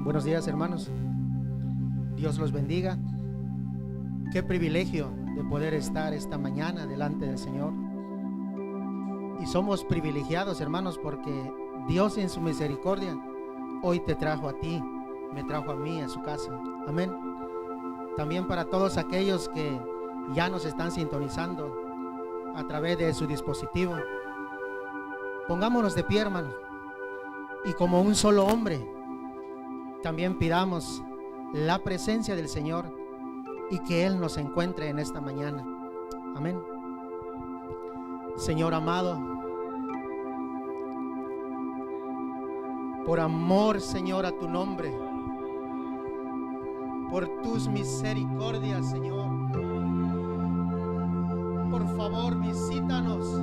Buenos días, hermanos. Dios los bendiga. Qué privilegio de poder estar esta mañana delante del Señor. Y somos privilegiados, hermanos, porque Dios en su misericordia hoy te trajo a ti, me trajo a mí a su casa. Amén. También para todos aquellos que ya nos están sintonizando a través de su dispositivo, pongámonos de pie, hermanos, y como un solo hombre también pidamos la presencia del Señor y que Él nos encuentre en esta mañana. Amén. Señor amado, por amor, Señor, a tu nombre, por tus misericordias, Señor, por favor, visítanos,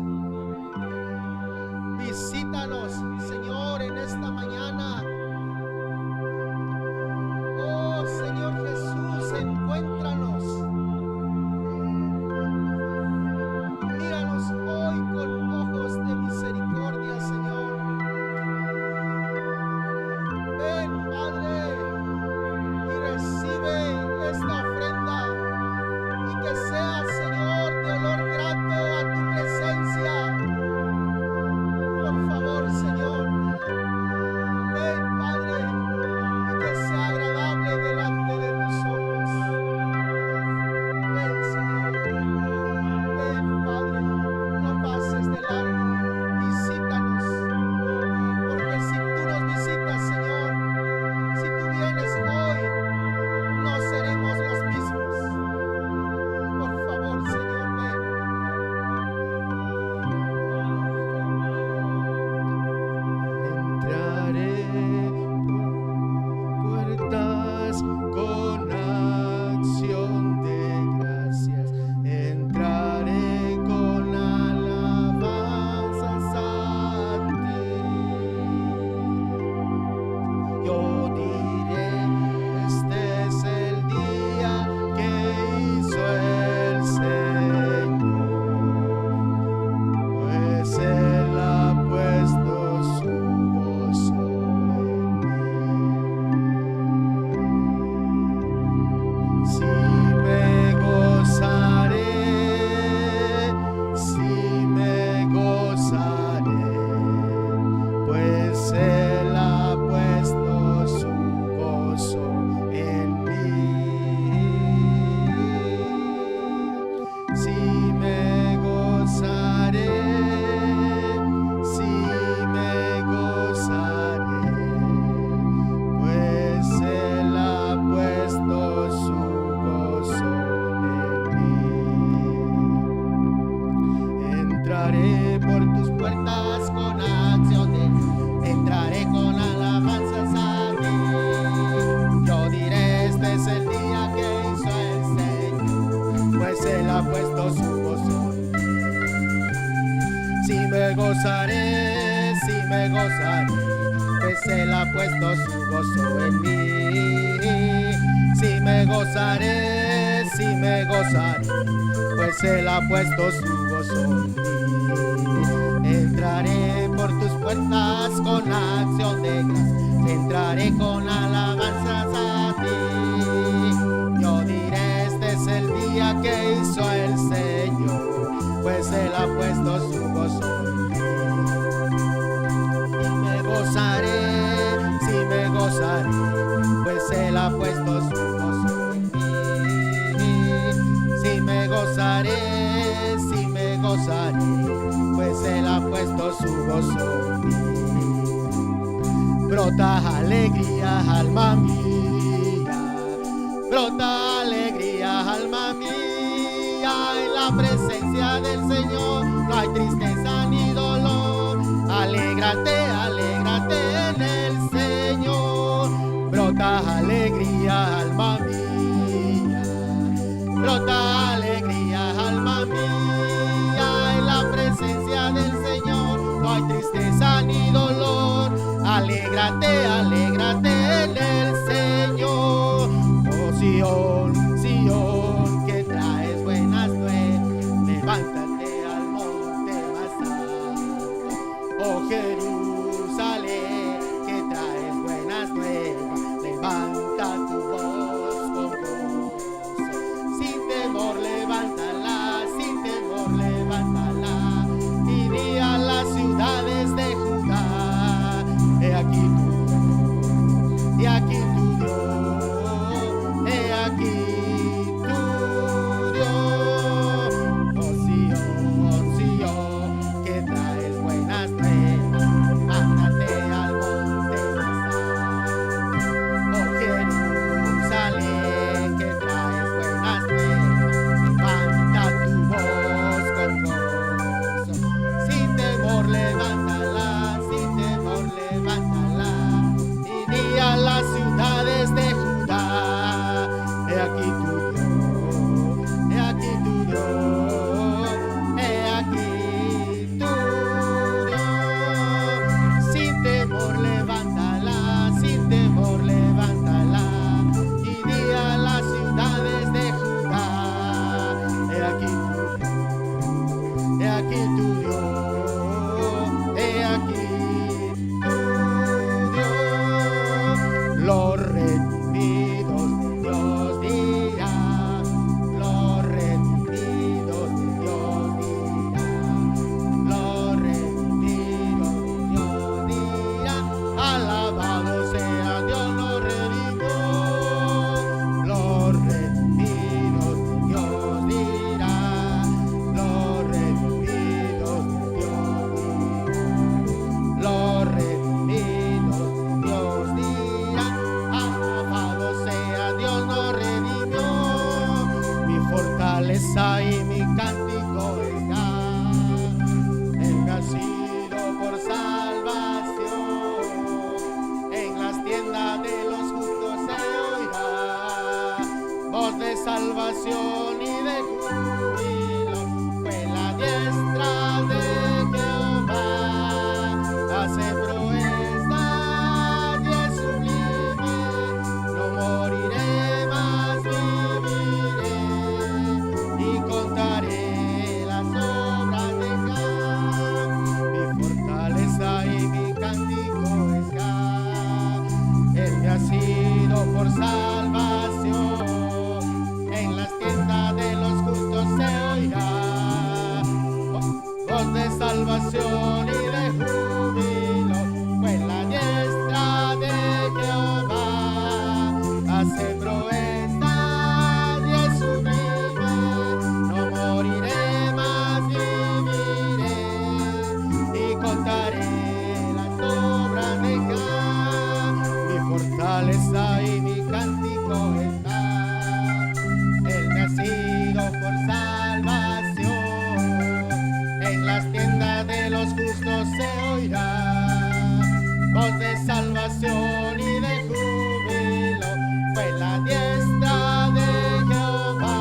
Señor, en esta mañana. Oh, Señor Jesús, encuéntranos. Míranos hoy con ojos de misericordia, Señor. Ven, Padre, y recibe esta ofrenda y que sea, Señor, de olor grato a tu presencia. Por favor, Señor, ven, Padre, y que sea agradable delante de tus ojos. Ven, Señor, ven, Padre, no pases de largo, visítanos, porque si tú nos visitas, Señor, si tú vienes hoy, no seremos los mismos. Por favor, Señor, ven. Entraré por puertas con acción de gracias. Entraré con alabanzas a ti. Yo diré, este es el día que hizo el Señor, pues Él ha puesto su gozo en mí. Si me gozaré, pues Él ha puesto su gozo en mí. Si me gozaré, pues Él ha puesto su gozo en mí. Entraré por tus puertas con acción de, entraré con alabanzas a ti. Yo diré, este es el día que hizo el Señor, pues Él ha puesto su gozo en mí. Si me gozaré, pues Él ha puesto su gozo en mí. Si me gozaré, pues Él ha puesto su gozo en mí. Entraré por tus puertas con acción de gracias, entraré con alabanzas a ti. Yo diré, este es el día que hizo el Señor, pues Él ha puesto su gozo en mí. Me gozaré, pues Él ha puesto su gozo en mí. Si me gozaré, pues Él ha puesto su gozo en mí. Brota alegría, alma mía, brota alegría, alma mía, en la presencia del Señor no hay tristeza ni dolor. Alégrate, en el Señor. Brota alegría, alma mía, brota alegría, alma mía, en la presencia del Señor no hay tristeza ni dolor. Alégrate, en el Señor. Oh Sión, que traes buenas nuevas, levántate al monte más alto. Oh Jerusalén, que traes buenas nuevas, los justos se oirá voz de salvación y de júbilo, pues la diestra de Jehová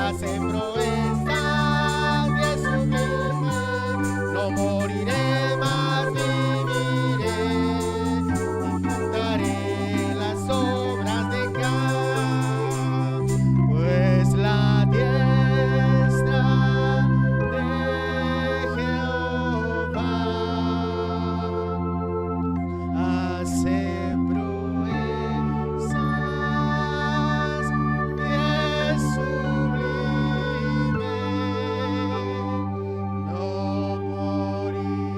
hace proezas de sublime. No moriré, mas viviré y contaré las obras de Jah, pues la diestra de Jehová hace proezas y es sublime. No moriré.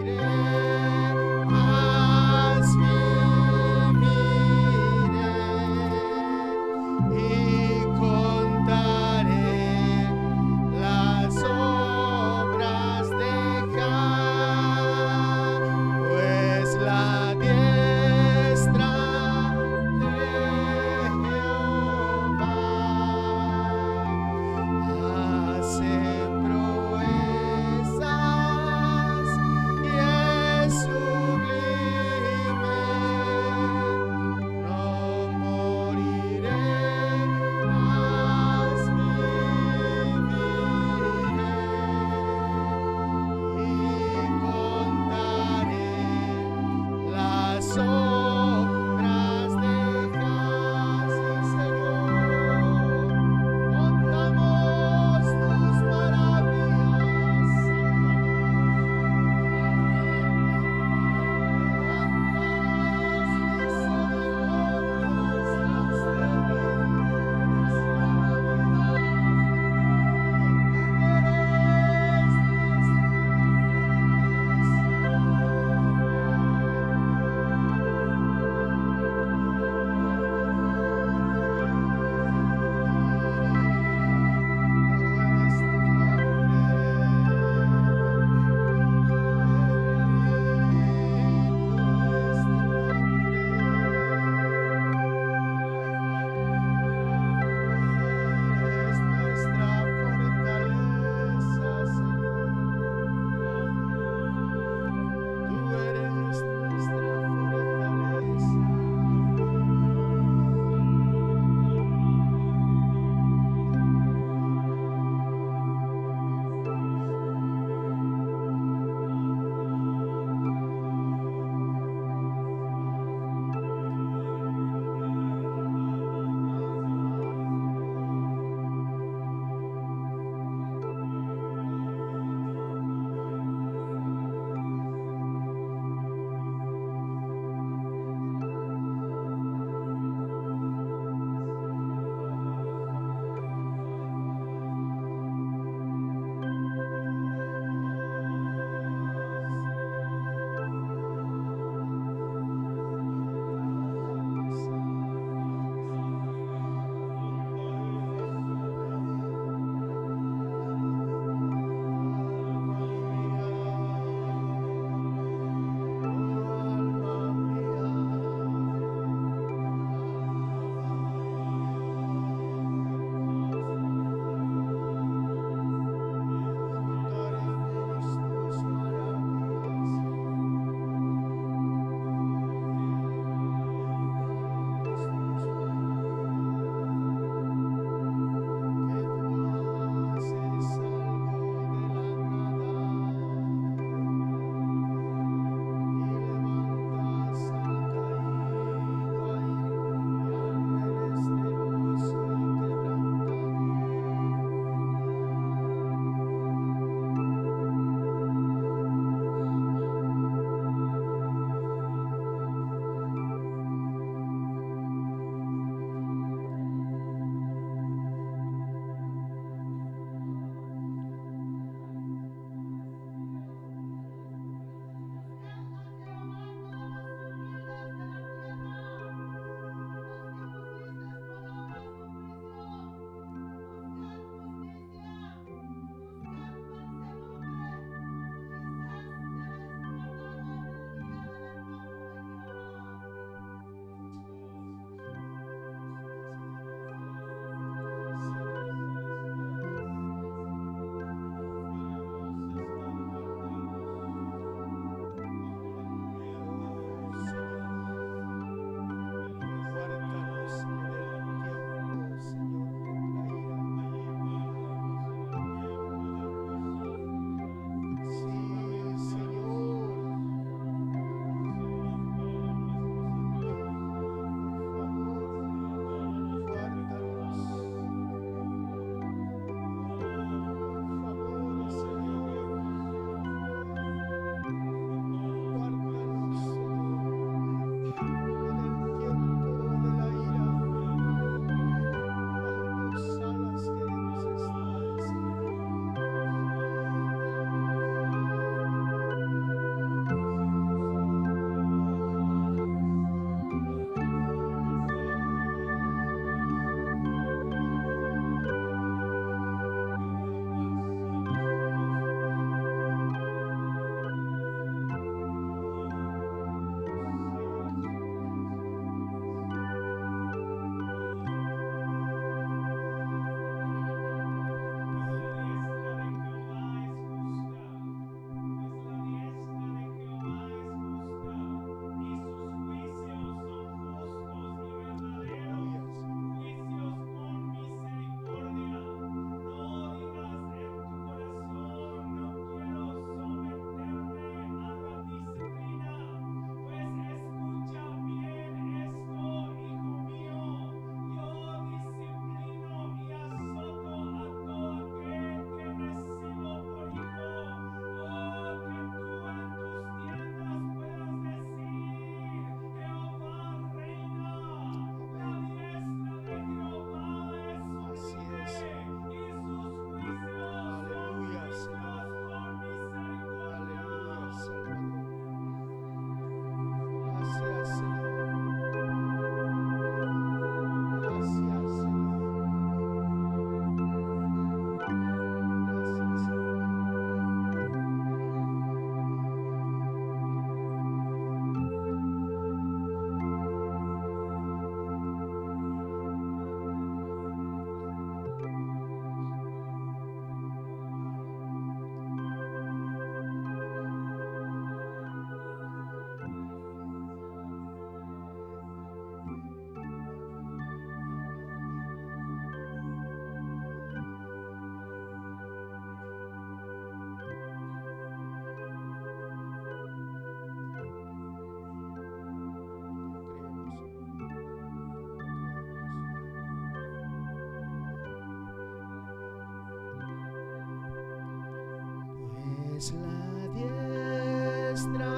diestra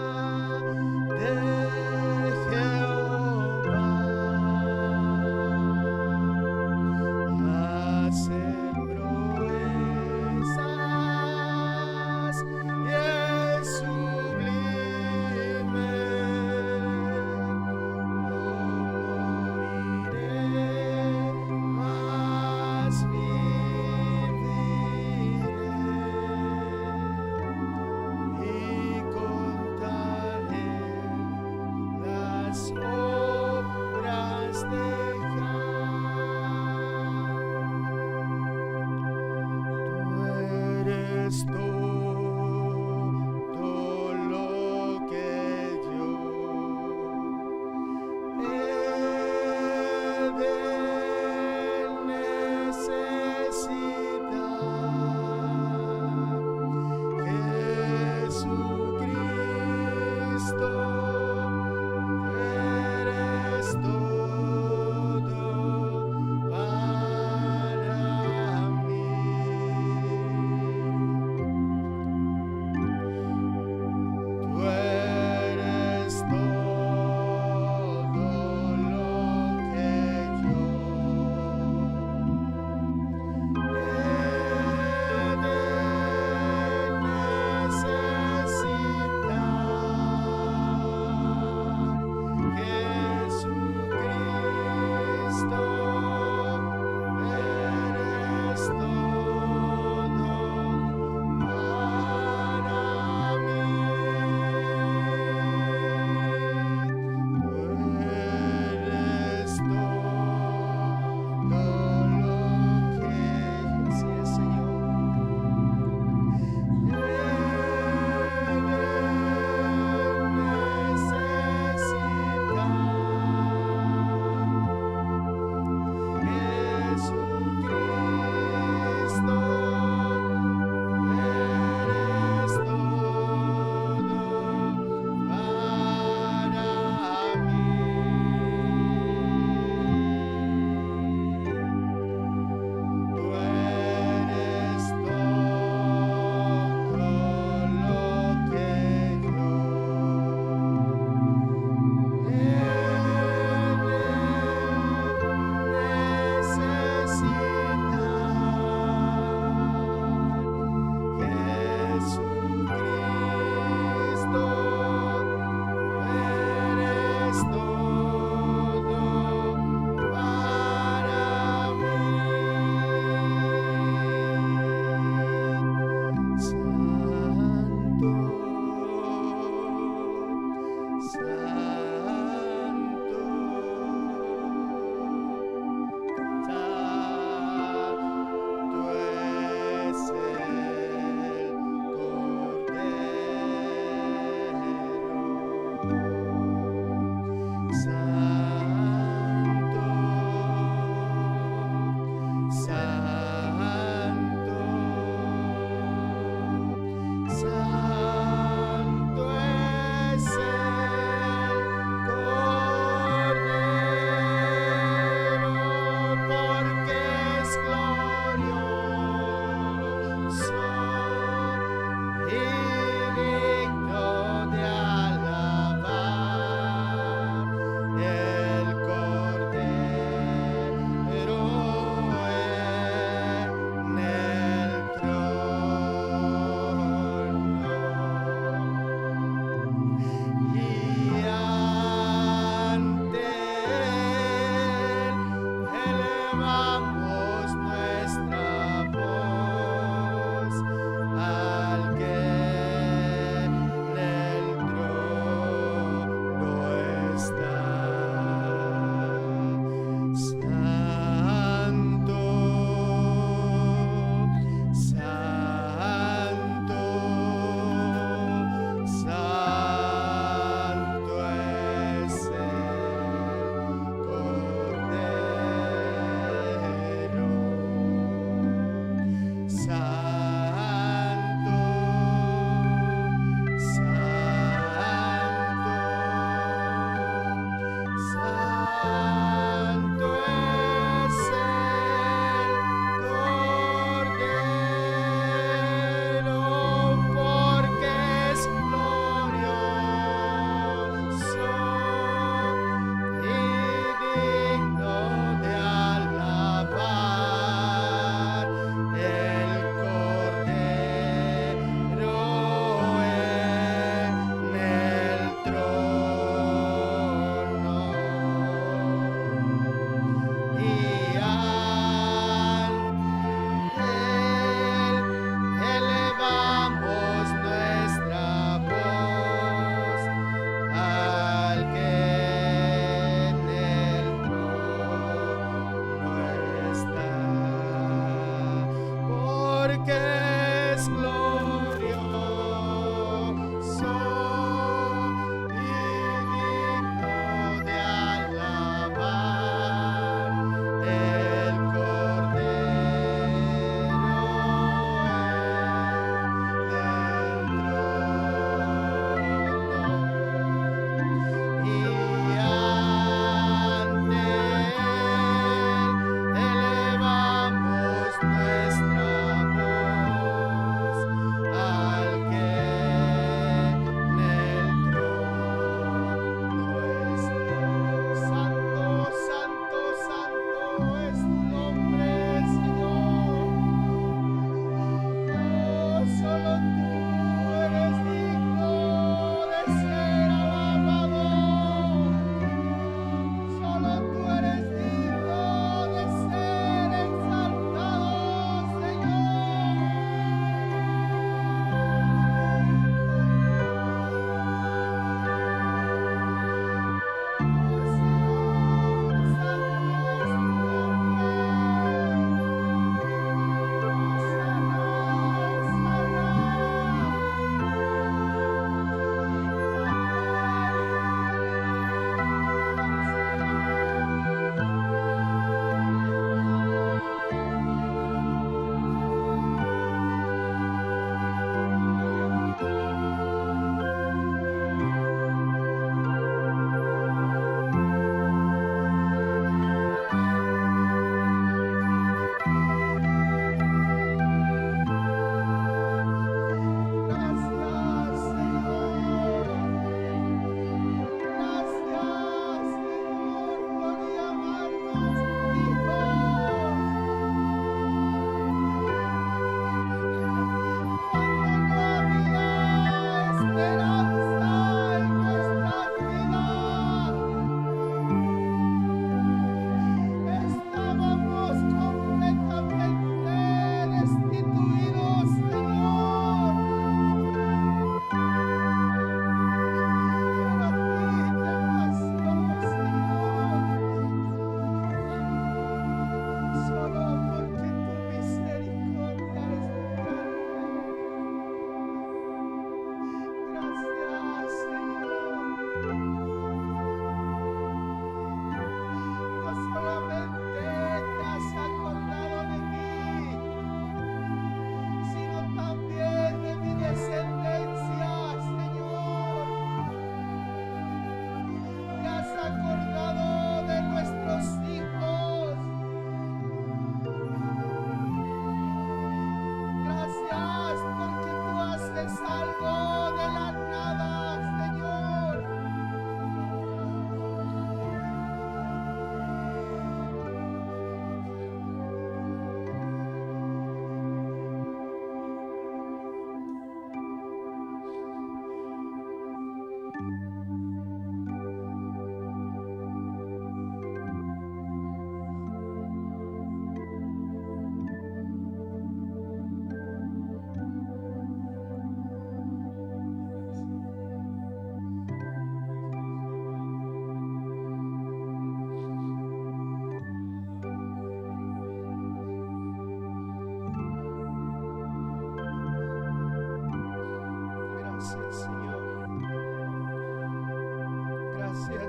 de Jehová. Hacen proezas y es sublime. No moriré, mas viviré y contaré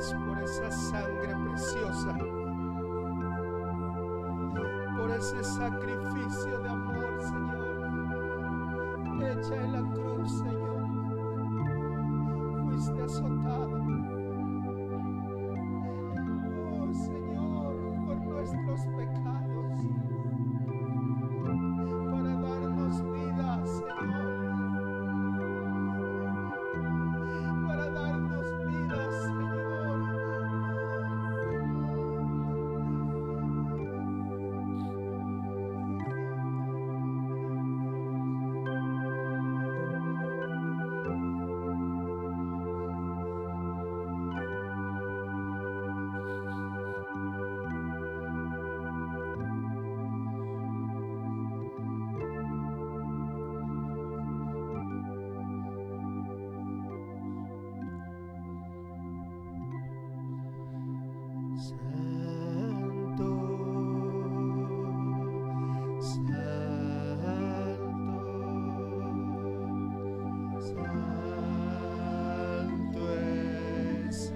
Gracias por esa sangre preciosa, por ese sacrificio de amor, Señor, hecha en la cruz, Señor. Fuiste azotado, oh Señor, por nuestros pecados, para darnos vida, Señor, para darnos vida, Señor. Santo, santo es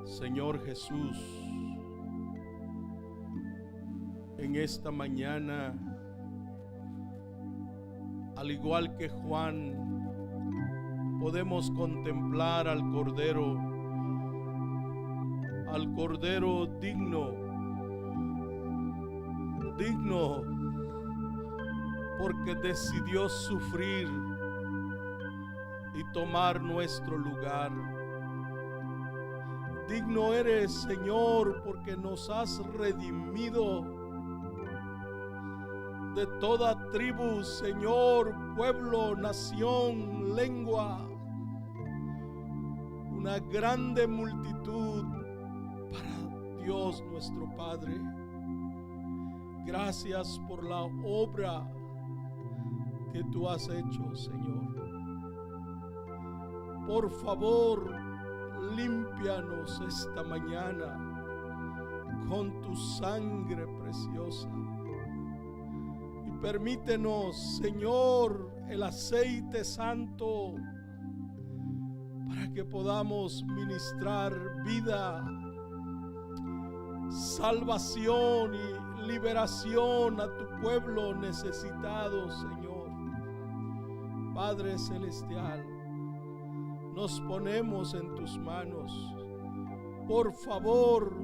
Señor Jesús, en esta mañana, al igual que Juan, podemos contemplar al Cordero digno porque decidió sufrir y tomar nuestro lugar. Digno eres, Señor, porque nos has redimido de toda tribu, Señor, pueblo, nación, lengua, una grande multitud para Dios nuestro Padre. Gracias por la obra que tú has hecho, Señor. Por favor, límpianos esta mañana con tu sangre preciosa y permítenos, Señor, el aceite santo para que podamos ministrar vida, salvación y liberación a tu pueblo necesitado, Señor. Padre celestial, nos ponemos en tus manos. Por favor,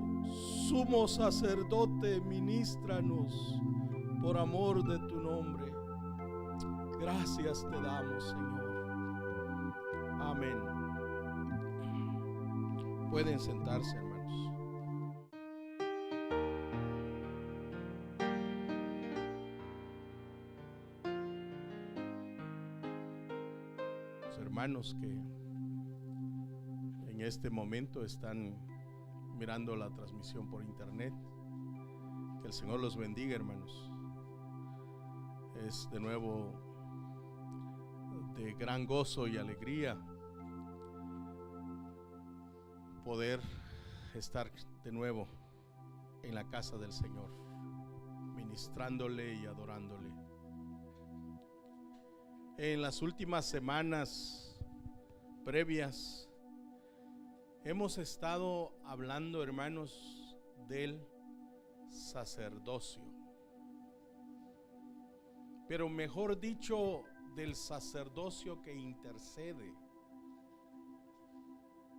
sumo sacerdote, ministranos por amor de tu nombre. Gracias te damos, Señor. Amén. Pueden sentarse, hermanos. Los hermanos que en este momento están mirando la transmisión por internet, que el Señor los bendiga, hermanos. Es de nuevo de gran gozo y alegría poder estar de nuevo en la casa del Señor, ministrándole y adorándole. En las últimas semanas previas hemos estado hablando, hermanos, del sacerdocio, pero mejor dicho, del sacerdocio que intercede,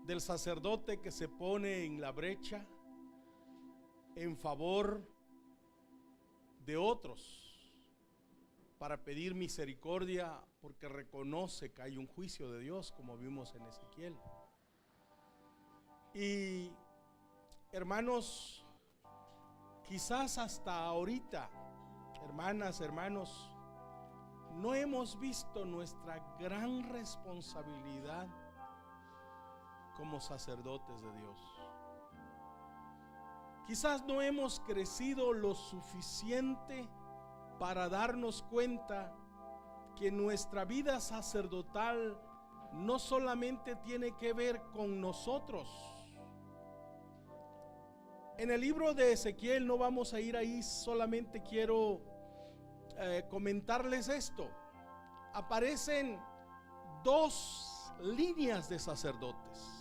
del sacerdote que se pone en la brecha en favor de otros para pedir misericordia, porque reconoce que hay un juicio de Dios, como vimos en Ezequiel. Y hermanos, quizás hasta ahorita, hermanas, hermanos, no hemos visto nuestra gran responsabilidad como sacerdotes de Dios. Quizás no hemos crecido lo suficiente para darnos cuenta que nuestra vida sacerdotal no solamente tiene que ver con nosotros. En el libro de Ezequiel, no vamos a ir ahí, solamente quiero comentarles esto. Aparecen dos líneas de sacerdotes.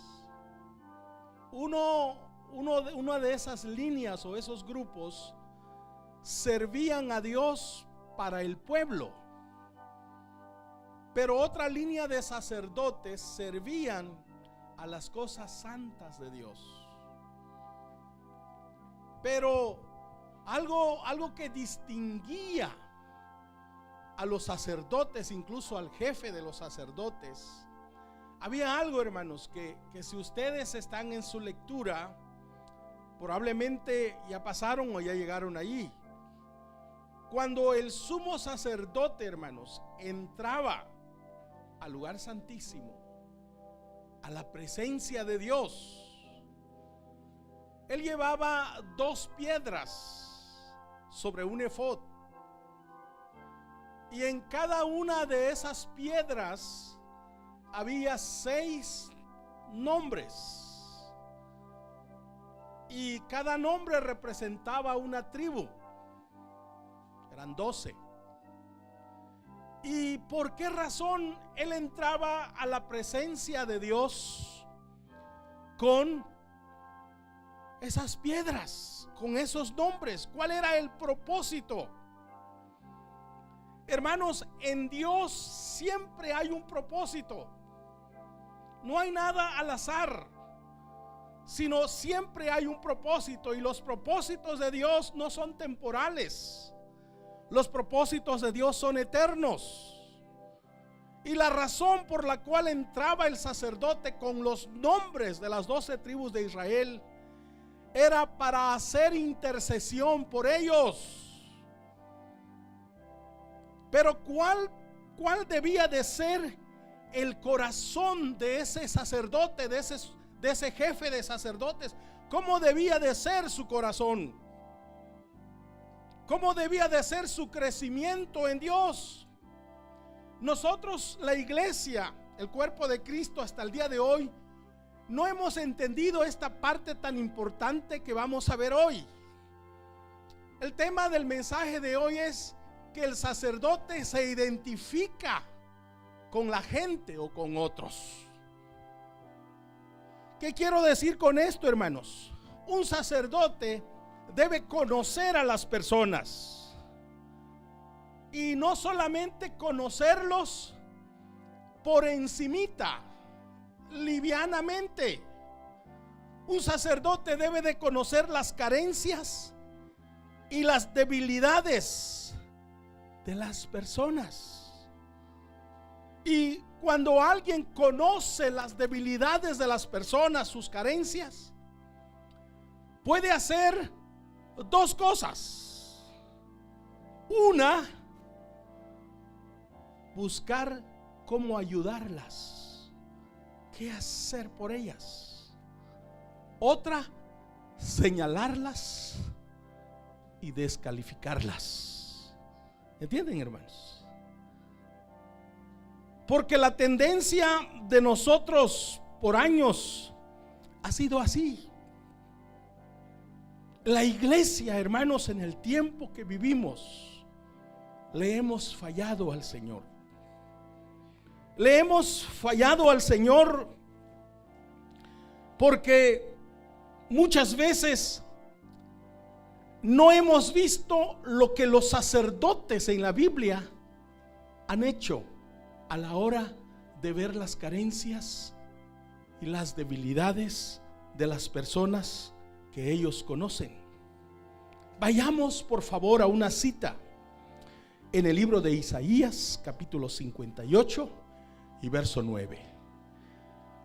Una de esas líneas o esos grupos servían a Dios para el pueblo, pero otra línea de sacerdotes servían a las cosas santas de Dios. Pero algo que distinguía a los sacerdotes, incluso al jefe de los sacerdotes, había algo, hermanos, que si ustedes están en su lectura, probablemente ya pasaron o ya llegaron allí. Cuando el sumo sacerdote, hermanos, entraba al lugar santísimo, a la presencia de Dios, él llevaba 2 piedras sobre un efod, y en cada una de esas piedras había 6 nombres, y cada nombre representaba una tribu. Eran 12. ¿Y por qué razón él entraba a la presencia de Dios con esas piedras, con esos nombres? ¿Cuál era el propósito? Hermanos, en Dios siempre hay un propósito. No hay nada al azar, sino siempre hay un propósito, y los propósitos de Dios no son temporales. Los propósitos de Dios son eternos. Y la razón por la cual entraba el sacerdote con los nombres de las 12 tribus de Israel era para hacer intercesión por ellos. Pero ¿cuál debía de ser el corazón de ese sacerdote, de ese jefe de sacerdotes? ¿Cómo debía de ser su corazón? ¿Cómo debía de ser su crecimiento en Dios? Nosotros, la iglesia, el cuerpo de Cristo, hasta el día de hoy, no hemos entendido esta parte tan importante que vamos a ver hoy. El tema del mensaje de hoy es que el sacerdote se identifica con la gente o con otros. ¿Qué quiero decir con esto, hermanos? Un sacerdote debe conocer a las personas, y no solamente conocerlos por encimita, livianamente. Un sacerdote debe de conocer las carencias y las debilidades de las personas. Y cuando alguien conoce las debilidades de las personas, sus carencias, puede hacer 2 cosas. Una, buscar cómo ayudarlas, qué hacer por ellas. Otra, señalarlas y descalificarlas. ¿Entienden, hermanos? Porque la tendencia de nosotros por años ha sido así. La iglesia, hermanos, en el tiempo que vivimos, le hemos fallado al Señor. le hemos fallado al Señor porque muchas veces no hemos visto lo que los sacerdotes en la Biblia han hecho a la hora de ver las carencias y las debilidades de las personas que ellos conocen. Vayamos por favor a una cita en el libro de Isaías, capítulo 58 y verso 9.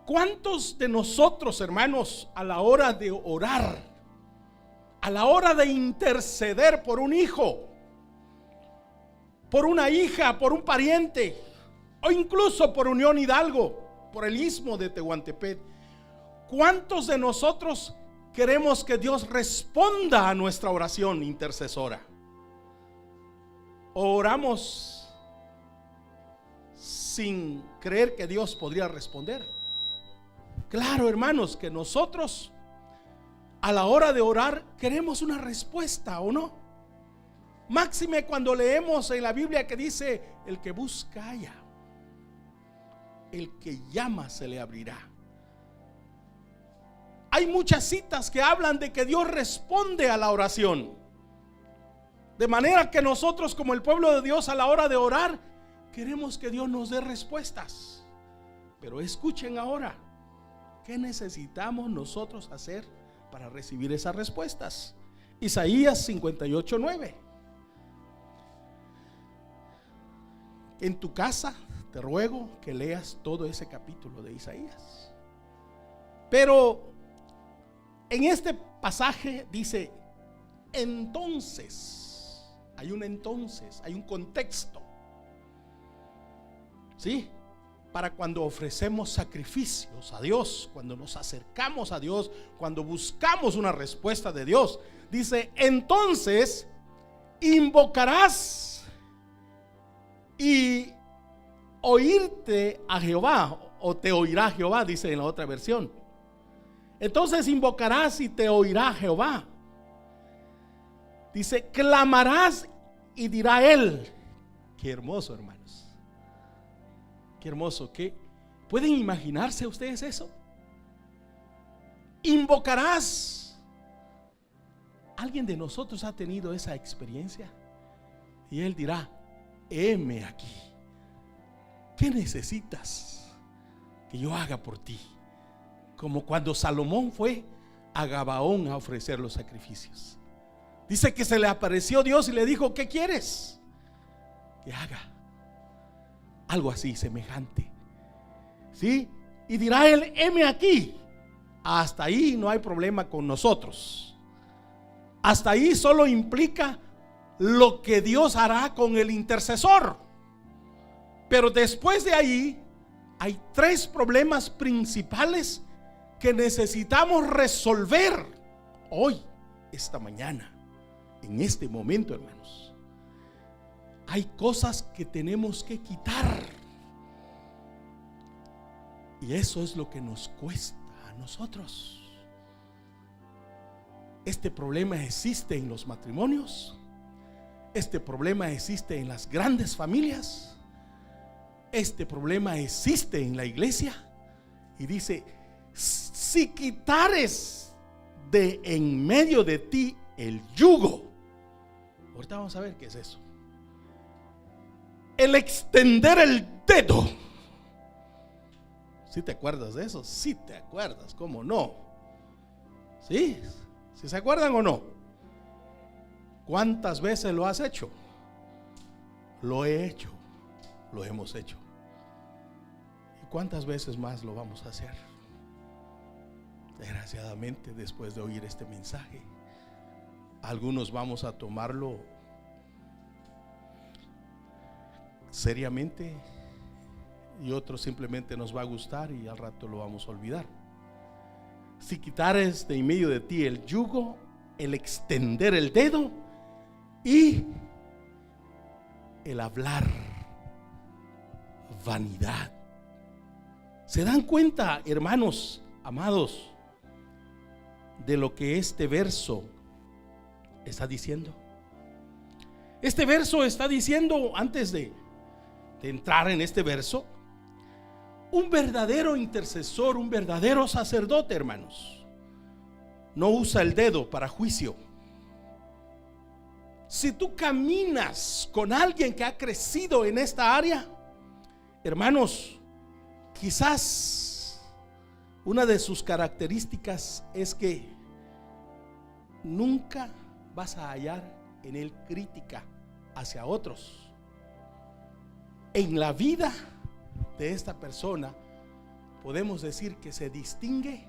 ¿Cuántos de nosotros, hermanos, a la hora de orar, a la hora de interceder por un hijo, por una hija, por un pariente, o incluso por Unión Hidalgo, por el istmo de Tehuantepec, cuántos de nosotros queremos que Dios responda a nuestra oración intercesora? ¿O oramos sin creer que Dios podría responder? Claro, hermanos, que nosotros a la hora de orar queremos una respuesta, ¿o no? Máxime cuando leemos en la Biblia que dice: el que busca halla, el que llama se le abrirá. Hay muchas citas que hablan de que Dios responde a la oración, de manera que nosotros, como el pueblo de Dios, a la hora de orar queremos que Dios nos dé respuestas. Pero escuchen ahora, ¿qué necesitamos nosotros hacer para recibir esas respuestas? Isaías 58:9. En tu casa te ruego que leas todo ese capítulo de Isaías. Pero en este pasaje dice entonces. Hay un entonces, hay un contexto, ¿sí? Para cuando ofrecemos sacrificios a Dios, cuando nos acercamos a Dios, cuando buscamos una respuesta de Dios. Dice: entonces invocarás y oírte a Jehová, o te oirá Jehová, dice en la otra versión. Entonces invocarás y te oirá Jehová. Dice: clamarás y dirá él. Qué hermoso, hermanos. Qué hermoso. ¿Qué? ¿Pueden imaginarse ustedes eso? Invocarás. ¿Alguien de nosotros ha tenido esa experiencia? Y él dirá: heme aquí. ¿Qué necesitas que yo haga por ti? Como cuando Salomón fue a Gabaón a ofrecer los sacrificios. Dice que se le apareció Dios y le dijo: ¿qué quieres que haga? Algo así semejante, ¿sí? Y dirá él: heme aquí. Hasta ahí no hay problema con nosotros. Hasta ahí solo implica lo que Dios hará con el intercesor. Pero después de ahí hay tres problemas principales que necesitamos resolver hoy, esta mañana, en este momento, hermanos. Hay cosas que tenemos que quitar, y eso es lo que nos cuesta a nosotros. Este problema existe en los matrimonios, este problema existe en las grandes familias, este problema existe en la iglesia. Y dice: si quitares de en medio de ti el yugo. Ahorita vamos a ver qué es eso. El extender el dedo. ¿Sí te acuerdas de eso? Sí te acuerdas, ¿cómo no? ¿Sí? ¿Sí se acuerdan o no? ¿Cuántas veces lo has hecho? Lo he hecho, lo hemos hecho. ¿Y cuántas veces más lo vamos a hacer? Desgraciadamente, después de oír este mensaje, algunos vamos a tomarlo seriamente y otros simplemente nos va a gustar y al rato lo vamos a olvidar. Si quitares de en medio de ti el yugo, el extender el dedo y el hablar vanidad. ¿Se dan cuenta, hermanos amados, de lo que este verso está diciendo? Este verso está diciendo, antes de entrar en este verso, Un verdadero intercesor, un verdadero sacerdote, hermanos, no usa el dedo para juicio. Si tú caminas con alguien que ha crecido en esta área, hermanos, quizás una de sus características es que nunca vas a hallar en él crítica hacia otros. En la vida de esta persona podemos decir que se distingue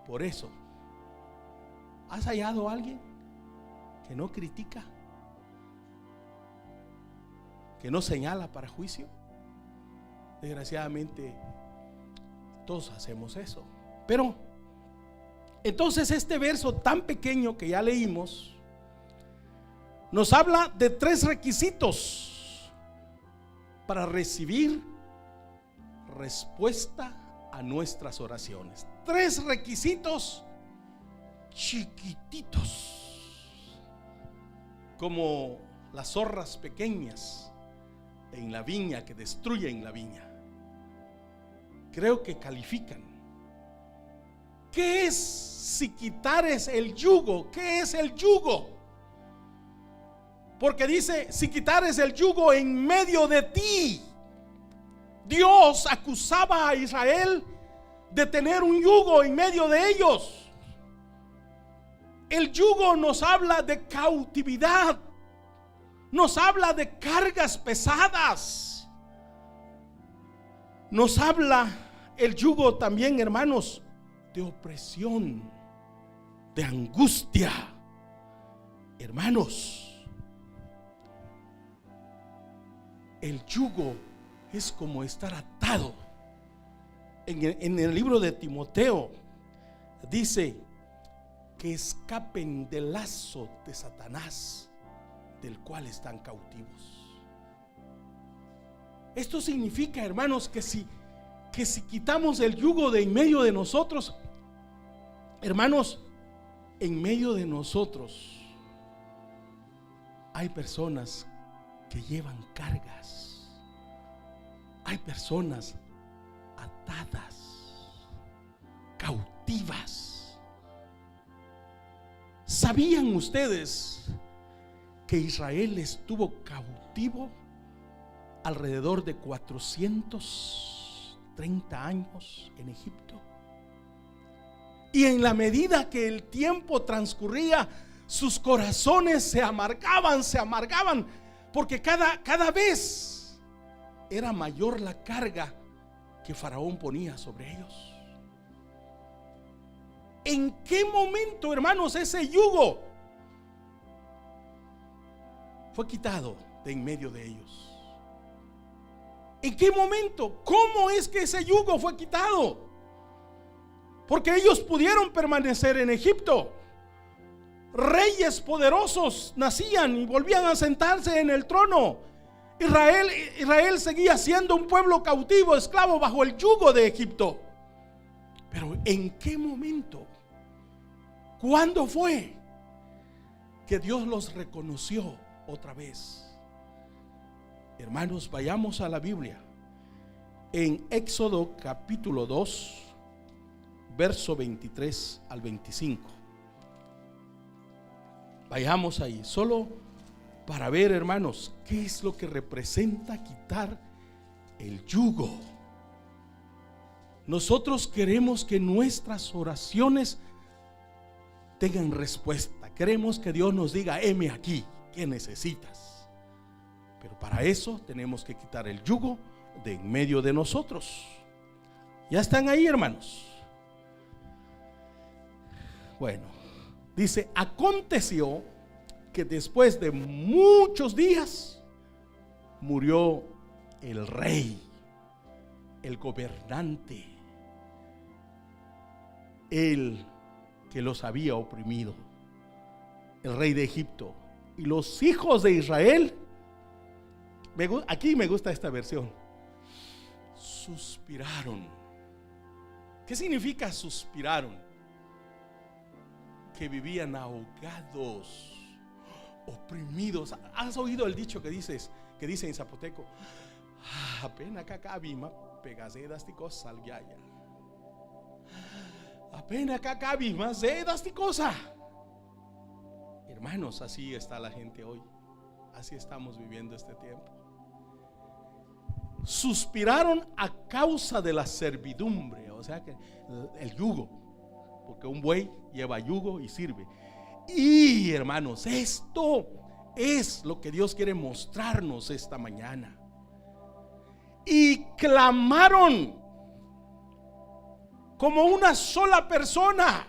por eso. ¿Has hallado a alguien que no critica, que no señala para juicio? Desgraciadamente todos hacemos eso. Pero entonces este verso tan pequeño que ya leímos nos habla de 3 requisitos para recibir respuesta a nuestras oraciones. 3 requisitos chiquititos, como las zorras pequeñas en la viña que destruyen la viña. Creo que califican. ¿Qué es si quitares el yugo? ¿Qué es el yugo? Porque dice, si quitares el yugo en medio de ti. Dios acusaba a Israel de tener un yugo en medio de ellos. El yugo nos habla de cautividad, nos habla de cargas pesadas, nos habla el yugo también, hermanos, de opresión, de angustia. Hermanos, el yugo es como estar atado. En el libro de Timoteo dice que escapen del lazo de Satanás, del cual están cautivos. Esto significa, hermanos, que si quitamos el yugo de en medio de nosotros, hermanos, en medio de nosotros hay personas que llevan cargas, hay personas atadas, cautivas. ¿Sabían ustedes que Israel estuvo cautivo alrededor de 430 años en Egipto? Y en la medida que el tiempo transcurría, sus corazones se amargaban, porque cada vez era mayor la carga que Faraón ponía sobre ellos. ¿En qué momento, hermanos, ese yugo fue quitado de en medio de ellos? ¿En qué momento? ¿Cómo es que ese yugo fue quitado? Porque ellos pudieron permanecer en Egipto. Reyes poderosos nacían y volvían a sentarse en el trono. Israel seguía siendo un pueblo cautivo, esclavo bajo el yugo de Egipto. Pero ¿en qué momento? ¿Cuándo fue que Dios los reconoció otra vez? Hermanos, vayamos a la Biblia. En Éxodo capítulo 2, verso 23 al 25. Vayamos ahí, solo para ver, hermanos, qué es lo que representa quitar el yugo. Nosotros queremos que nuestras oraciones tengan respuesta. Queremos que Dios nos diga: heme aquí, ¿qué necesitas? Pero para eso tenemos que quitar el yugo de en medio de nosotros. ¿Ya están ahí, hermanos? Bueno, dice: aconteció que después de muchos días murió el rey, el gobernante, el que los había oprimido, el rey de Egipto. Y los hijos de Israel, aquí me gusta esta versión, suspiraron. ¿Qué significa suspiraron? Que vivían ahogados, oprimidos. ¿Has oído el dicho que dice en zapoteco? Apenas kakabima pegazedas ti cosa salgyaya. Apenas kakabima zedas ti cosa. Hermanos, así está la gente hoy. Así estamos viviendo este tiempo. Suspiraron a causa de la servidumbre, o sea que el yugo, porque un buey lleva yugo y sirve. Y hermanos, esto es lo que Dios quiere mostrarnos esta mañana. Y clamaron como una sola persona.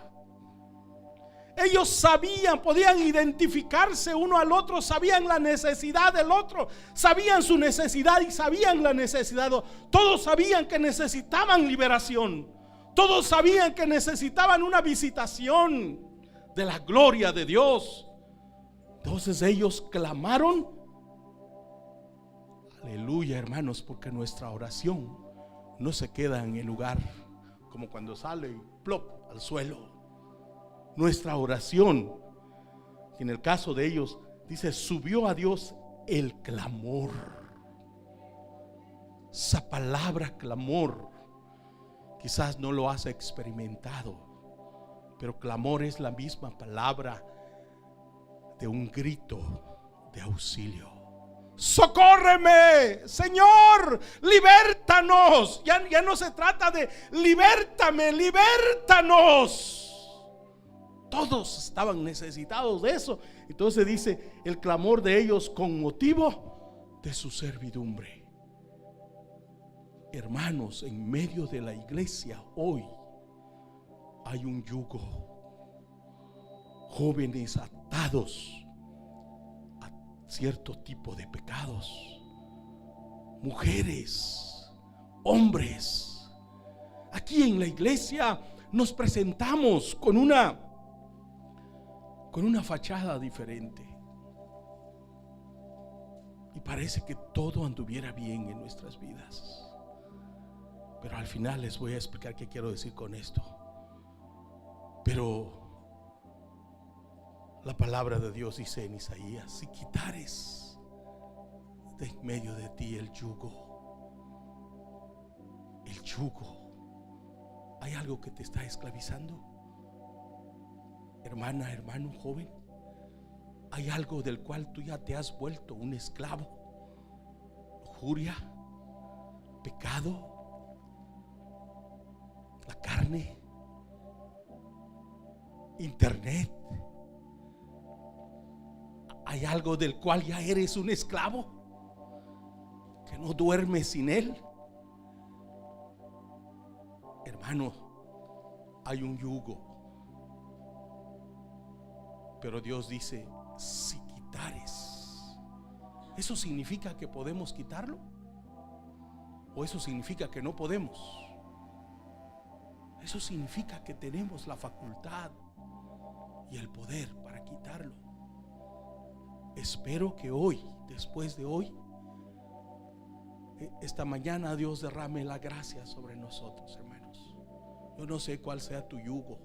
Ellos sabían, podían identificarse uno al otro, sabían la necesidad del otro, sabían su necesidad y sabían la necesidad. Todos sabían que necesitaban liberación, todos sabían que necesitaban una visitación de la gloria de Dios. Entonces ellos clamaron. Aleluya, hermanos, porque nuestra oración no se queda en el lugar como cuando sale y plop al suelo. Nuestra oración, en el caso de ellos, dice, subió a Dios el clamor. Esa palabra clamor, quizás no lo has experimentado, pero clamor es la misma palabra de un grito de auxilio. Socórreme, Señor, libértanos. Ya no se trata de libértame, libértanos. Todos estaban necesitados de eso. Entonces dice el clamor de ellos con motivo de su servidumbre. Hermanos, en medio de la iglesia hoy hay un yugo. Jóvenes atados a cierto tipo de pecados. Mujeres, hombres. Aquí en la iglesia nos presentamos con una fachada diferente. Y parece que todo anduviera bien en nuestras vidas. Pero al final les voy a explicar qué quiero decir con esto. Pero la palabra de Dios dice en Isaías: si quitares de en medio de ti el yugo, ¿hay algo que te está esclavizando? Hermana, hermano, joven, ¿hay algo del cual tú ya te has vuelto un esclavo? Lujuria, pecado, la carne, internet. ¿Hay algo del cual ya eres un esclavo, que no duermes sin él? Hermano, hay un yugo. Pero Dios dice: si quitares. ¿Eso significa que podemos quitarlo? ¿O eso significa que no podemos? Eso significa que tenemos la facultad y el poder para quitarlo. Espero que hoy, después de hoy, esta mañana, Dios derrame la gracia sobre nosotros, hermanos. Yo no sé cuál sea tu yugo.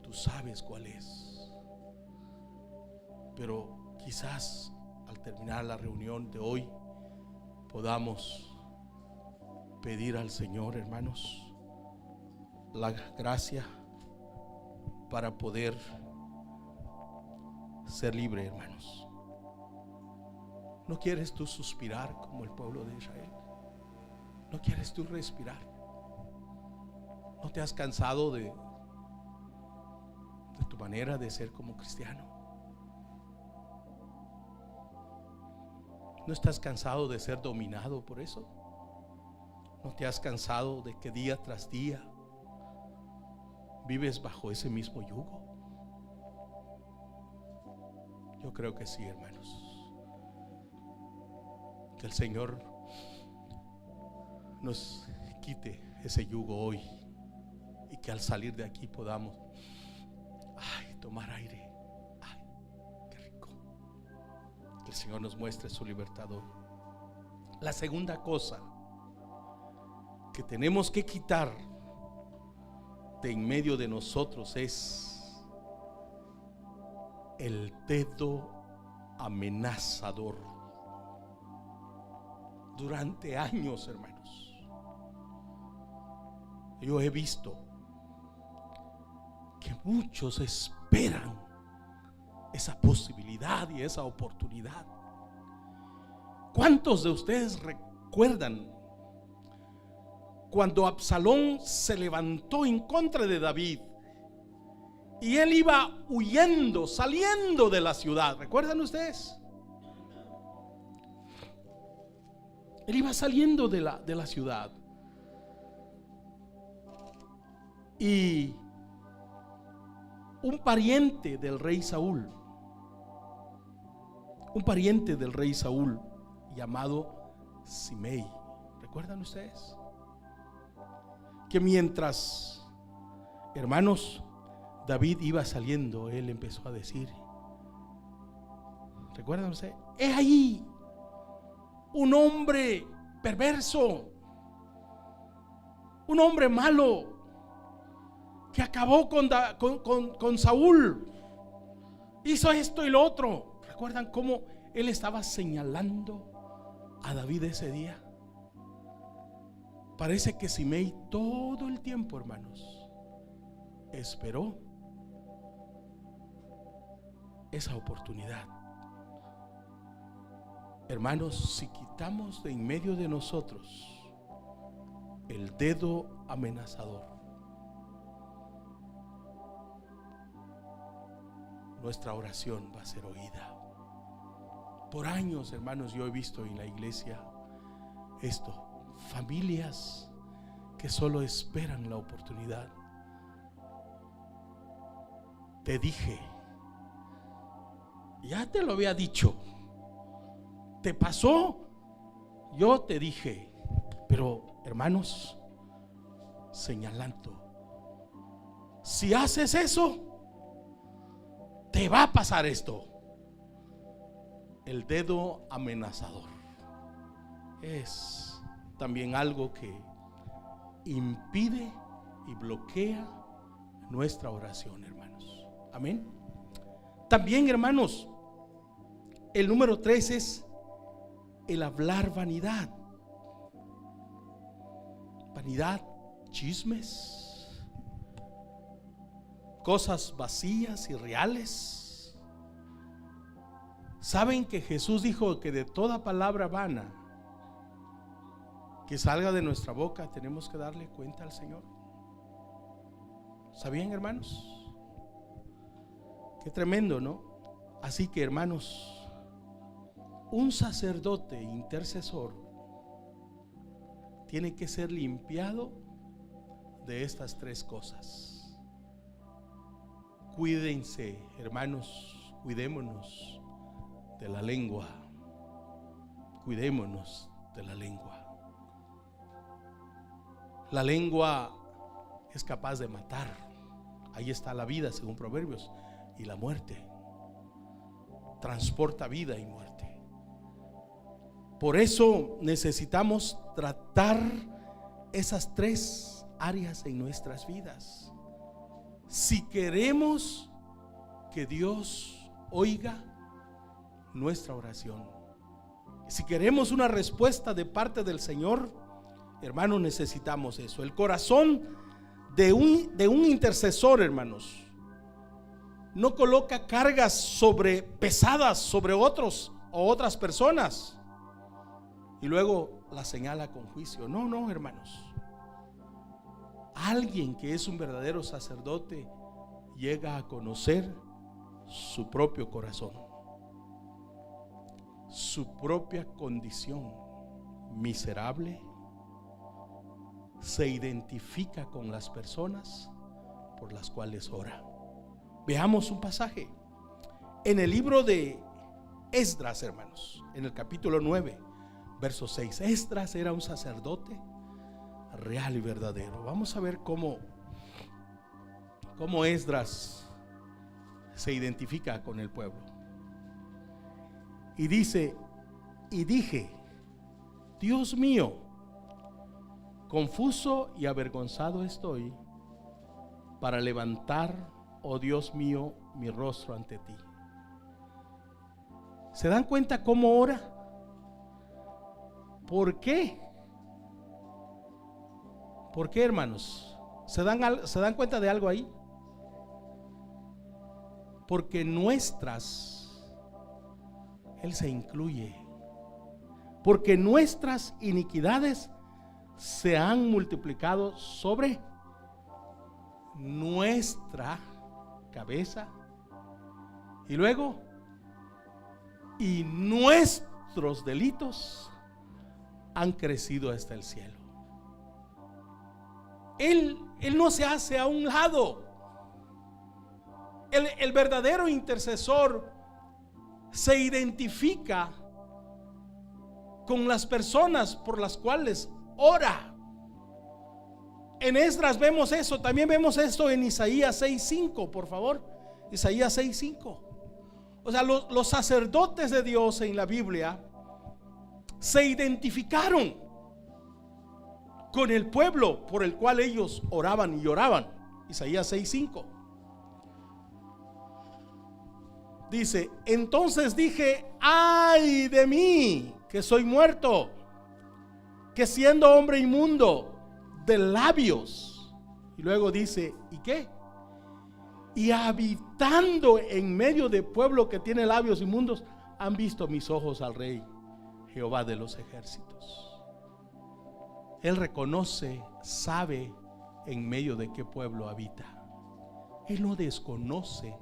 Tú sabes cuál es. Pero quizás al terminar la reunión de hoy podamos pedir al Señor, hermanos, la gracia para poder ser libre, hermanos. ¿No quieres tú suspirar como el pueblo de Israel? ¿No quieres tú respirar? ¿No te has cansado de tu manera de ser como cristiano? ¿No estás cansado de ser dominado por eso? ¿No te has cansado de que día tras día vives bajo ese mismo yugo? Yo creo que sí, hermanos. Que el Señor nos quite ese yugo hoy, y que al salir de aquí podamos tomar aire. Qué rico. Que el Señor nos muestre su libertad hoy. La segunda cosa que tenemos que quitar de en medio de nosotros es el dedo amenazador. durante años, hermanos, yo he visto que muchos esperan esa posibilidad y esa oportunidad. ¿Cuántos de ustedes recuerdan cuando Absalón se levantó en contra de David y él iba huyendo, saliendo de la ciudad? ¿Recuerdan ustedes? Él iba saliendo de la ciudad y un pariente del rey Saúl llamado Simei, ¿recuerdan ustedes? Que mientras, hermanos, David iba saliendo, él empezó a decir, ¿recuerdan ustedes? Es ahí un hombre perverso, un hombre malo que acabó con Saúl, hizo esto y lo otro. ¿Recuerdan cómo él estaba señalando a David ese día? Parece que Simei todo el tiempo, hermanos, esperó esa oportunidad. Hermanos, si quitamos de en medio de nosotros el dedo amenazador, nuestra oración va a ser oída. Por años, hermanos, yo he visto en la iglesia esto: familias que solo esperan la oportunidad. Te dije, ya te lo había dicho, te pasó, yo te dije. Pero, hermanos, señalando, si haces eso, te va a pasar esto. El dedo amenazador es también algo que impide y bloquea nuestra oración, hermanos. Amén. También, hermanos, el número 3 es el hablar vanidad. Vanidad, chismes, cosas vacías y reales. ¿Saben que Jesús dijo que de toda palabra vana que salga de nuestra boca tenemos que darle cuenta al Señor? ¿Sabían, hermanos? Qué tremendo, ¿no? Así que, hermanos, un sacerdote intercesor tiene que ser limpiado de estas 3 cosas. Cuídense, hermanos, cuidémonos de la lengua. Cuidémonos de la lengua. La lengua es capaz de matar. Ahí está la vida, según Proverbios, y la muerte. Transporta vida y muerte. Por eso necesitamos tratar esas 3 áreas en nuestras vidas. Si queremos que Dios oiga nuestra oración, si queremos una respuesta de parte del Señor, hermanos, necesitamos eso. El corazón de un intercesor, hermanos, no coloca cargas pesadas sobre otros o otras personas y luego la señala con juicio. No, hermanos. Alguien que es un verdadero sacerdote llega a conocer su propio corazón, su propia condición miserable. Se identifica con las personas por las cuales ora. Veamos un pasaje en el libro de Esdras, hermanos, en el capítulo 9, verso 6. Esdras era un sacerdote real y verdadero. Vamos a ver cómo Esdras se identifica con el pueblo. Y dice: y dije, Dios mío, confuso y avergonzado estoy para levantar, oh Dios mío, mi rostro ante ti. ¿Se dan cuenta cómo ora? ¿Por qué? ¿Por qué, hermanos? ¿Se dan cuenta de algo ahí? Porque nuestras, Él se incluye, porque nuestras iniquidades se han multiplicado sobre nuestra cabeza. Y luego, y nuestros delitos han crecido hasta el cielo. Él no se hace a un lado. El verdadero intercesor se identifica con las personas por las cuales ora. En Esdras vemos eso, también vemos esto en Isaías 6:5, por favor. Isaías 6:5. O sea, los sacerdotes de Dios en la Biblia se identificaron con el pueblo por el cual ellos oraban y lloraban. Isaías 6:5 dice: entonces dije, ay de mí, que soy muerto, que siendo hombre inmundo de labios. Y luego dice, ¿y qué? Y habitando en medio de pueblo que tiene labios inmundos, han visto mis ojos al Rey, Jehová de los ejércitos. Él reconoce, sabe en medio de qué pueblo habita. Él no desconoce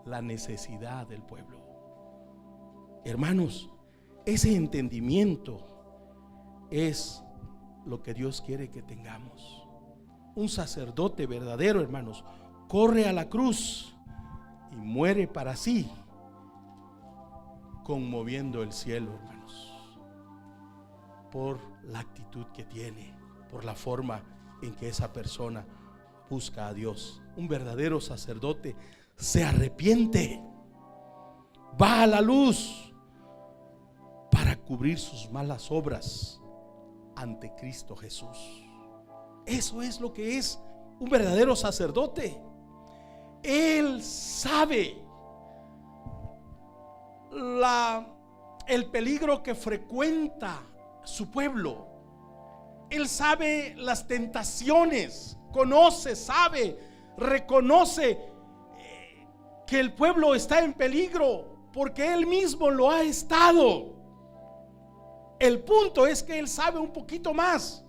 la necesidad del pueblo. Hermanos, ese entendimiento es lo que Dios quiere que tengamos. Un sacerdote verdadero, hermanos, corre a la cruz y muere para sí, conmoviendo el cielo, hermanos, por la actitud que tiene, por la forma en que esa persona busca a Dios. Un verdadero sacerdote se arrepiente, va a la luz para cubrir sus malas obras ante Cristo Jesús. Eso es lo que es un verdadero sacerdote. Él sabe el peligro que frecuenta su pueblo. Él sabe las tentaciones, conoce, sabe, reconoce que el pueblo está en peligro porque él mismo lo ha estado. El punto es que él sabe un poquito más,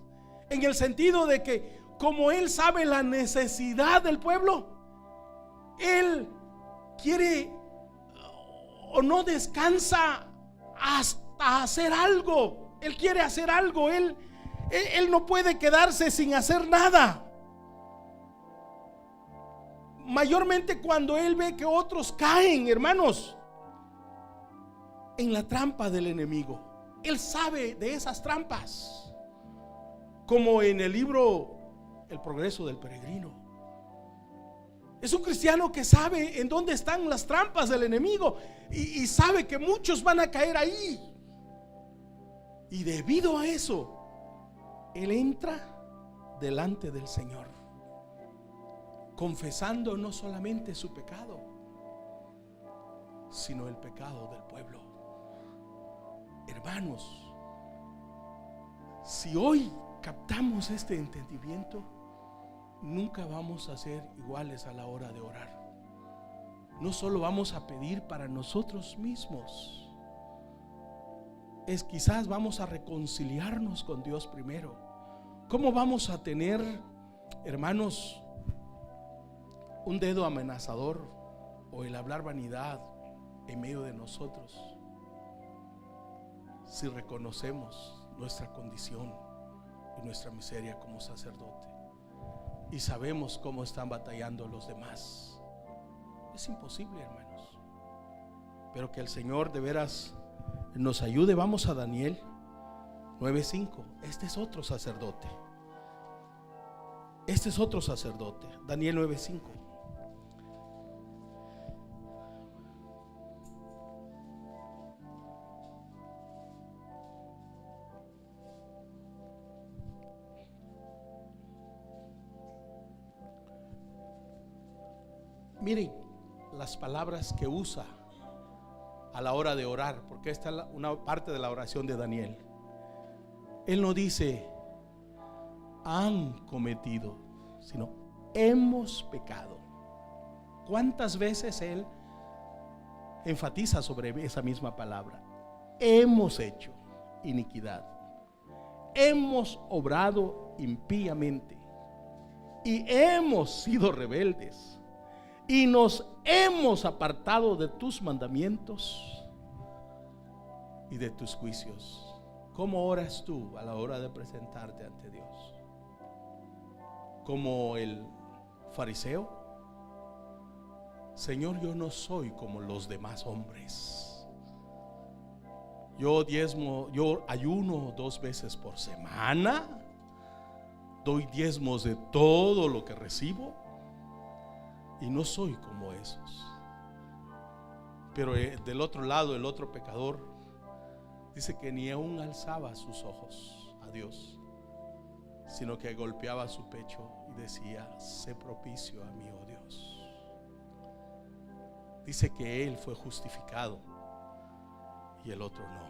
en el sentido de que como él sabe la necesidad del pueblo, él quiere o no descansa hasta hacer algo. Él quiere hacer algo. Él no puede quedarse sin hacer nada. Mayormente cuando él ve que otros caen, hermanos, en la trampa del enemigo. Él sabe de esas trampas, como en el libro El progreso del peregrino. Es un cristiano que sabe en dónde están las trampas del enemigo y sabe que muchos van a caer ahí. Y debido a eso, él entra delante del Señor, confesando no solamente su pecado, sino el pecado del pueblo. Hermanos, si hoy captamos este entendimiento, nunca vamos a ser iguales a la hora de orar. No solo vamos a pedir para nosotros mismos, quizás vamos a reconciliarnos con Dios primero. ¿Cómo vamos a tener, hermanos, un dedo amenazador o el hablar vanidad en medio de nosotros si reconocemos nuestra condición y nuestra miseria como sacerdote y sabemos cómo están batallando los demás? Es imposible, hermanos, pero que el Señor de veras nos ayude. Vamos a Daniel 9:5. Este es otro sacerdote. Este es otro sacerdote. Daniel 9:5. Miren las palabras que usa a la hora de orar, porque esta es una parte de la oración de Daniel. Él no dice han cometido, sino hemos pecado. ¿Cuántas veces Él enfatiza sobre esa misma palabra? Hemos hecho iniquidad, hemos obrado impíamente y hemos sido rebeldes y nos hemos apartado de tus mandamientos y de tus juicios. ¿Cómo oras tú a la hora de presentarte ante Dios? ¿Como el fariseo? Señor, yo no soy como los demás hombres. Yo ayuno 2 veces por semana, doy diezmos de todo lo que recibo y no soy como esos. Pero del otro lado, el otro pecador dice que ni aún alzaba sus ojos a Dios, sino que golpeaba su pecho y decía: sé propicio a mí, oh Dios. Dice que él fue justificado y el otro no.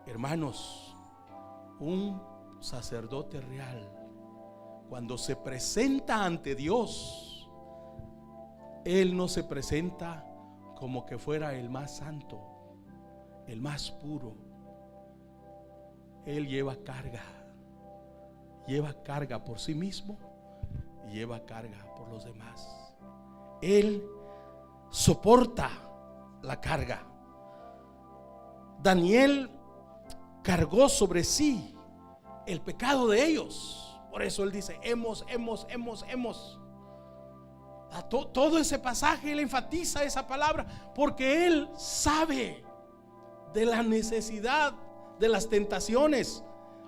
Hermanos, un sacerdote real, cuando se presenta ante Dios, él no se presenta como que fuera el más santo, el más puro. Él lleva carga por sí mismo y lleva carga por los demás. Él soporta la carga. Daniel cargó sobre sí el pecado de ellos. Por eso él dice hemos. Todo ese pasaje él enfatiza esa palabra, porque él sabe de la necesidad de las tentaciones.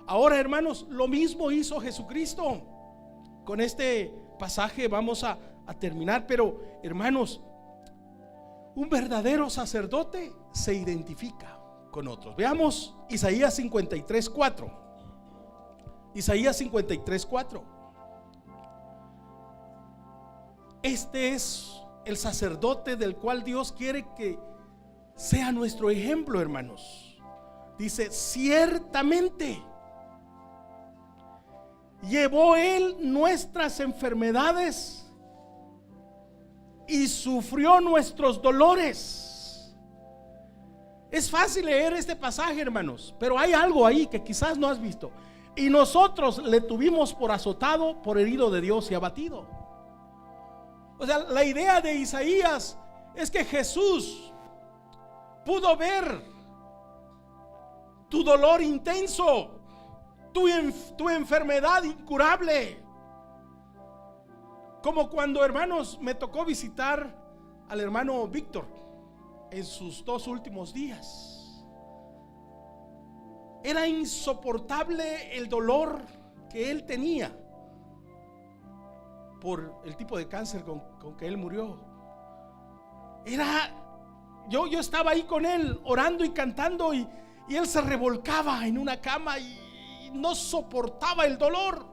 Ahora, hermanos, lo mismo hizo Jesucristo. Con este pasaje vamos a terminar, pero hermanos, un verdadero sacerdote se identifica con otros. Veamos Isaías 53:4. Isaías 53:4. Este es el sacerdote del cual Dios quiere que sea nuestro ejemplo, hermanos. Dice: ciertamente llevó él nuestras enfermedades y sufrió nuestros dolores. Es fácil leer este pasaje, hermanos, pero hay algo ahí que quizás no has visto. Y nosotros le tuvimos por azotado, por herido de Dios y abatido. O sea, la idea de Isaías es que Jesús pudo ver tu dolor intenso, tu enfermedad incurable. Como cuando, hermanos, me tocó visitar al hermano Víctor en sus 2 últimos días. Era insoportable el dolor que él tenía por el tipo de cáncer con que él murió. Yo estaba ahí con él orando y cantando, y él se revolcaba en una cama y no soportaba el dolor.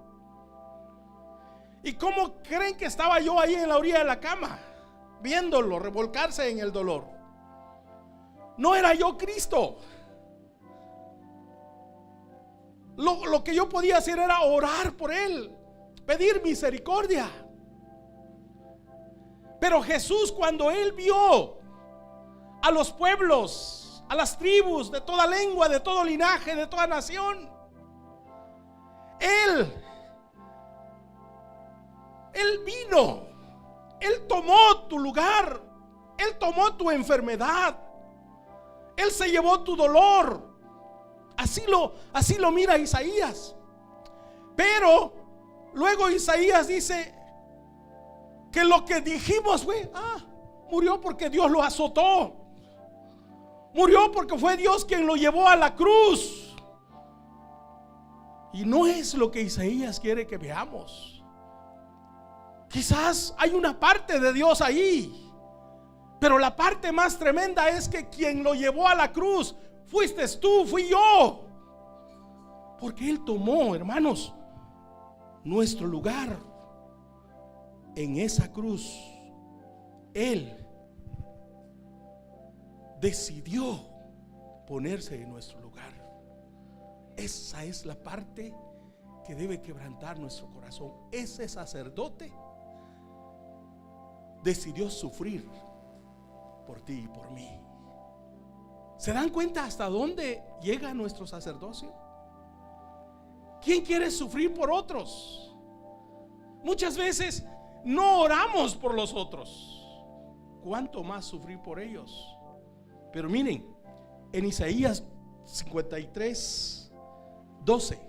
¿Y cómo creen que estaba yo ahí en la orilla de la cama viéndolo revolcarse en el dolor? No era yo Cristo. Lo que yo podía hacer era orar por él, pedir misericordia. Pero Jesús, cuando él vio a los pueblos, a las tribus de toda lengua, de todo linaje, de toda nación, Él vino, Él tomó tu lugar, Él tomó tu enfermedad, Él se llevó tu dolor. Así lo mira Isaías. Pero luego Isaías dice que lo que dijimos fue: murió porque Dios lo azotó, murió porque fue Dios quien lo llevó a la cruz. Y no es lo que Isaías quiere que veamos. Quizás hay una parte de Dios ahí, pero la parte más tremenda es que quien lo llevó a la cruz fuiste tú, fui yo. Porque Él tomó, hermanos, nuestro lugar en esa cruz. Él decidió ponerse en nuestro lugar. Esa es la parte que debe quebrantar nuestro corazón. Ese sacerdote decidió sufrir por ti y por mí. ¿Se dan cuenta hasta dónde llega nuestro sacerdocio? ¿Quién quiere sufrir por otros? Muchas veces no oramos por los otros, ¿cuánto más sufrir por ellos? Pero miren, en Isaías 53, 12,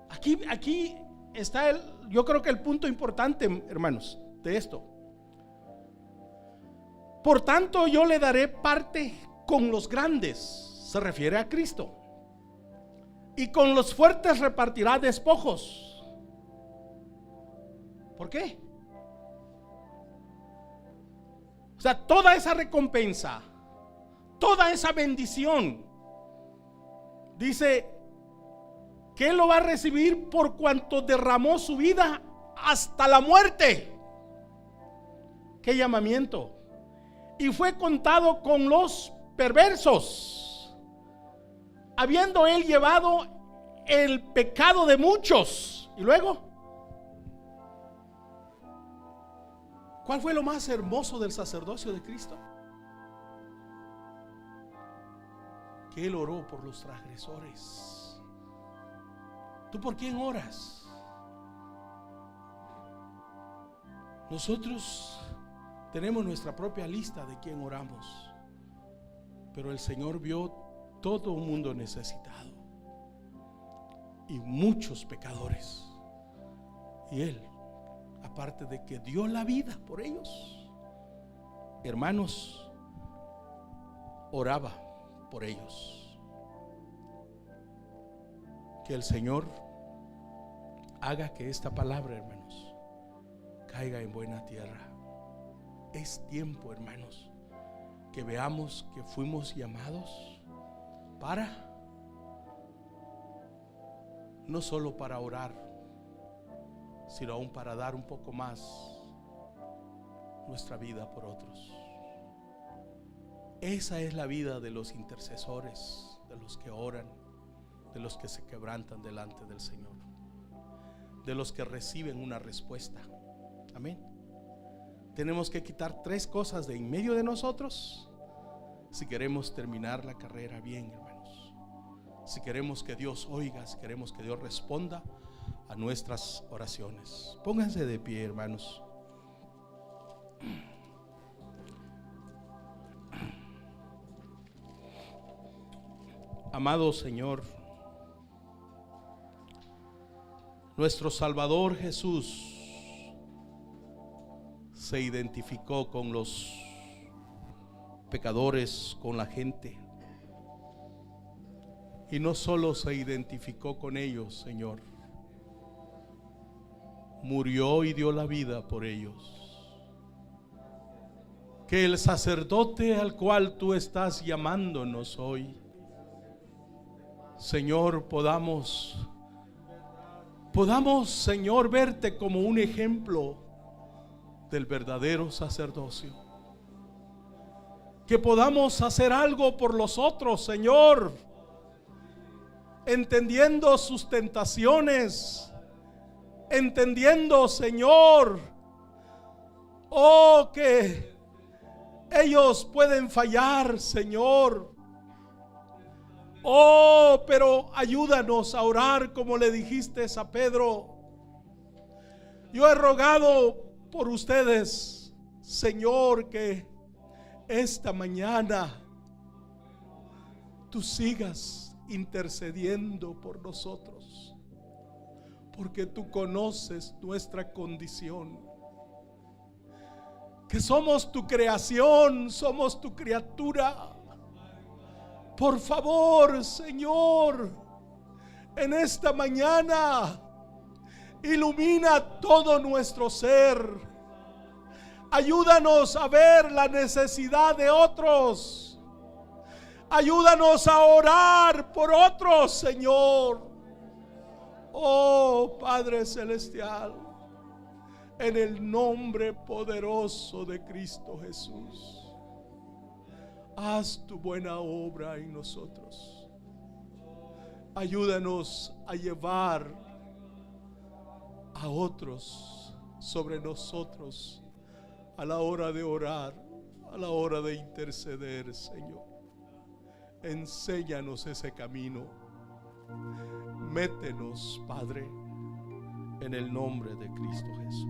aquí está yo creo que el punto importante, hermanos, de esto. Por tanto, yo le daré parte con los grandes, se refiere a Cristo, y con los fuertes repartirá despojos. ¿Por qué? O sea, toda esa recompensa, toda esa bendición, dice que Él lo va a recibir por cuanto derramó su vida hasta la muerte. ¡Qué llamamiento! Y fue contado con los perversos, habiendo Él llevado el pecado de muchos. Y luego, ¿cuál fue lo más hermoso del sacerdocio de Cristo? Que Él oró por los transgresores. ¿Tú por quién oras? Nosotros tenemos nuestra propia lista de quién oramos, pero el Señor vio todo un mundo necesitado y muchos pecadores, y Él, aparte de que dio la vida por ellos, hermanos, oraba por ellos. Que el Señor haga que esta palabra, hermanos, caiga en buena tierra. Es tiempo, hermanos, que veamos que fuimos llamados para, no solo para orar, sino aún para dar un poco más nuestra vida por otros. Esa es la vida de los intercesores, de los que oran, de los que se quebrantan delante del Señor, de los que reciben una respuesta. Amén. Tenemos que quitar 3 cosas de en medio de nosotros si queremos terminar la carrera bien, hermanos. Si queremos que Dios oiga, si queremos que Dios responda a nuestras oraciones. Pónganse de pie, hermanos. Amado Señor, nuestro Salvador Jesús se identificó con los pecadores, con la gente, y no solo se identificó con ellos, Señor, murió y dio la vida por ellos. Que el sacerdote al cual tú estás llamándonos hoy, Señor, podamos, Señor, verte como un ejemplo del verdadero sacerdocio. Que podamos hacer algo por los otros, Señor, entendiendo sus tentaciones, entendiendo, Señor, que ellos pueden fallar, Señor. Pero ayúdanos a orar como le dijiste a Pedro. Yo he rogado por ustedes, Señor, que esta mañana tú sigas intercediendo por nosotros, porque tú conoces nuestra condición, que somos tu creación, somos tu criatura. Por favor, Señor, en esta mañana ilumina todo nuestro ser. Ayúdanos a ver la necesidad de otros. Ayúdanos a orar por otros, Señor. Oh Padre Celestial, en el nombre poderoso de Cristo Jesús, haz tu buena obra en nosotros. Ayúdanos a llevar a otros sobre nosotros a la hora de orar, a la hora de interceder, Señor. Enséñanos ese camino. Métenos, Padre, en el nombre de Cristo Jesús.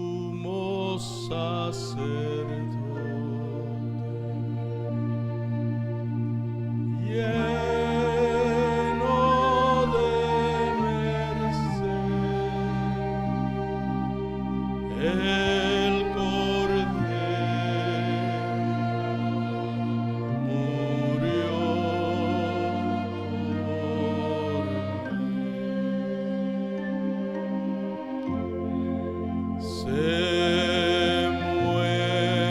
Sumo sacerdote, lleno de merced, el Cordero murió por mí. Se muere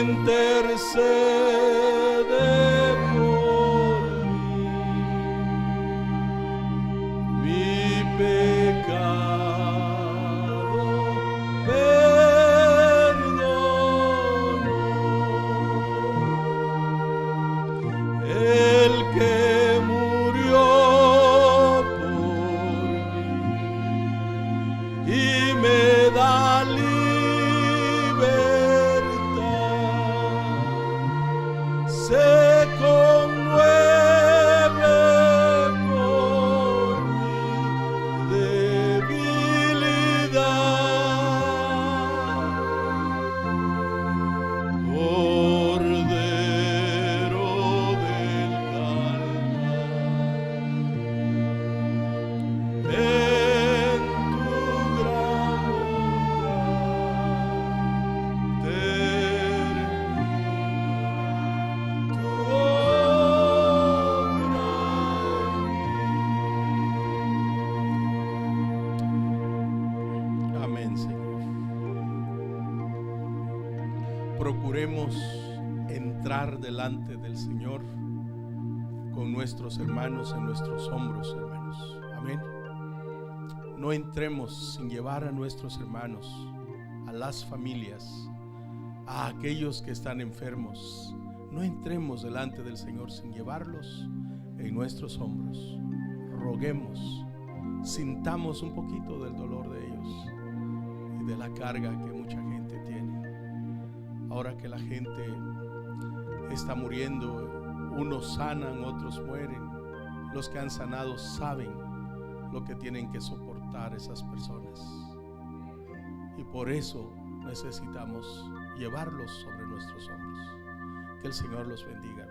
intercede por mí. Mi pecado perdonó. El que murió por mí y me da libertad, se conmueve por mi debilidad. Cordero del Calvario, en tu gran bondad termina tu obra en mí. Amén, Señor. Procuremos entrar delante del Señor con nuestros hermanos en nuestros hombros, hermanos. Amén. No entremos sin llevar a nuestros hermanos, a las familias, a aquellos que están enfermos. No entremos delante del Señor sin llevarlos en nuestros hombros. Roguemos, sintamos un poquito del dolor de ellos y de la carga que mucha gente tiene. Ahora que la gente está muriendo, unos sanan, otros mueren. Los que han sanado saben lo que tienen que soportar esas personas, y por eso necesitamos llevarlos sobre nuestros hombros. Que el Señor los bendiga.